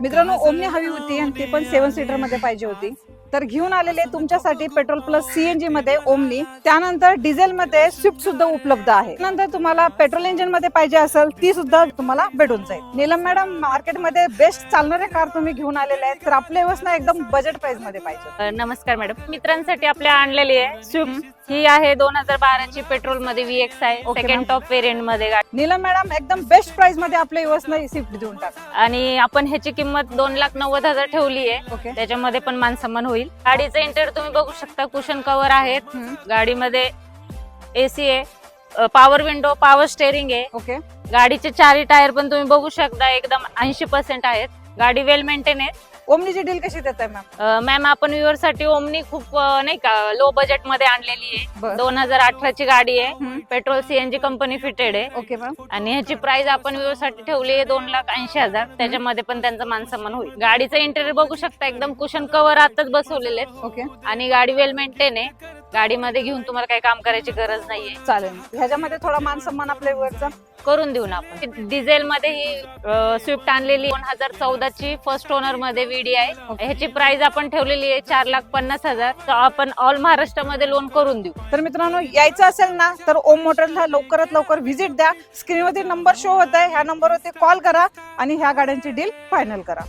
मित्रांनो, ओमनी हवी होती आणि ती पण 7 सीटर मध्ये पाहिजे होती, तर घेऊन आलेले तुमच्यासाठी पेट्रोल प्लस सीएनजी मध्ये ओमनी. त्यानंतर डिझेल मध्ये स्विफ्ट सुद्धा उपलब्ध आहे. नंतर तुम्हाला पेट्रोल इंजिन मध्ये पाहिजे असेल ती सुद्धा तुम्हाला भेटून जाईल. नीलम मॅडम, मार्केटमध्ये बेस्ट चालणारे कार तुम्ही घेऊन आलेले आहेत, तर आपल्या व्यवस्था एकदम बजेट प्राइस मध्ये पाहिजे. नमस्कार मॅडम, मित्रांसाठी आपल्या आणलेली आहे स्विफ्ट. ही आहे 2012 ची पेट्रोल मध्ये VX आहे, Okay, second ma'am. Top variant मध्ये गाडी. नीलम मॅडम, एकदम बेस्ट प्राइस मध्ये आपल्या व्यवस्था स्विफ्ट देऊन टाक. आणि आपण ह्याची किंमत 2,90,000 ठेवली आहे. ओके. त्याच्यामध्ये पण मानसन्मान होईल. गाडीचं इंटेरियर तुम्ही बघू शकता, कुशन कव्हर आहेत, गाडीमध्ये AC आहे, पॉवर विंडो, पॉवर स्टेअरिंग आहे. ओके. गाडीचे चारही टायर पण तुम्ही बघू शकता एकदम 80% आहेत. गाडी वेल मेंटेन आहे. ओमनीची डील कशी देत आहे मॅम? मॅम, आपण व्ह्युअर साठी ओमनी खूप नाही का लो बजेट मध्ये आणलेली आहे. बरं. 2018 ची गाडी आहे, पेट्रोल CNG कंपनी फिटेड आहे. Okay ma'am. आणि ह्याची प्राइस आपण व्ह्युअर साठी ठेवली आहे 2,80,000. त्याच्यामध्ये पण त्यांचा मानसन्मान होईल. गाडीचं इंटेरियर बघू शकता, एकदम कुशन कव्हर आताच बसवलेले आहेत. ओके. आणि गाडी वेल मेंटेन आहे. गाडीमध्ये घेऊन तुम्हाला काही काम करायची गरज नाहीये. चालेल. ह्याच्यामध्ये थोडा मान सन्मान आपल्या व्यवस्था करून देऊ ना आपण. डिझेल मध्ये ही स्विफ्ट आणलेली 2014 ची फर्स्ट ओनर मध्ये VD आहे. ह्याची प्राइस आपण ठेवलेली आहे 4,50,000. तर आपण ऑल महाराष्ट्रामध्ये लोन करून देऊ. तर मित्रांनो, यायचं असेल ना तर ओम मोटर्सला लवकरात लवकर व्हिजिट द्या. स्क्रीनवरती नंबर शो होत आहे, ह्या नंबरवरती कॉल करा आणि ह्या गाड्यांची डील फायनल करा.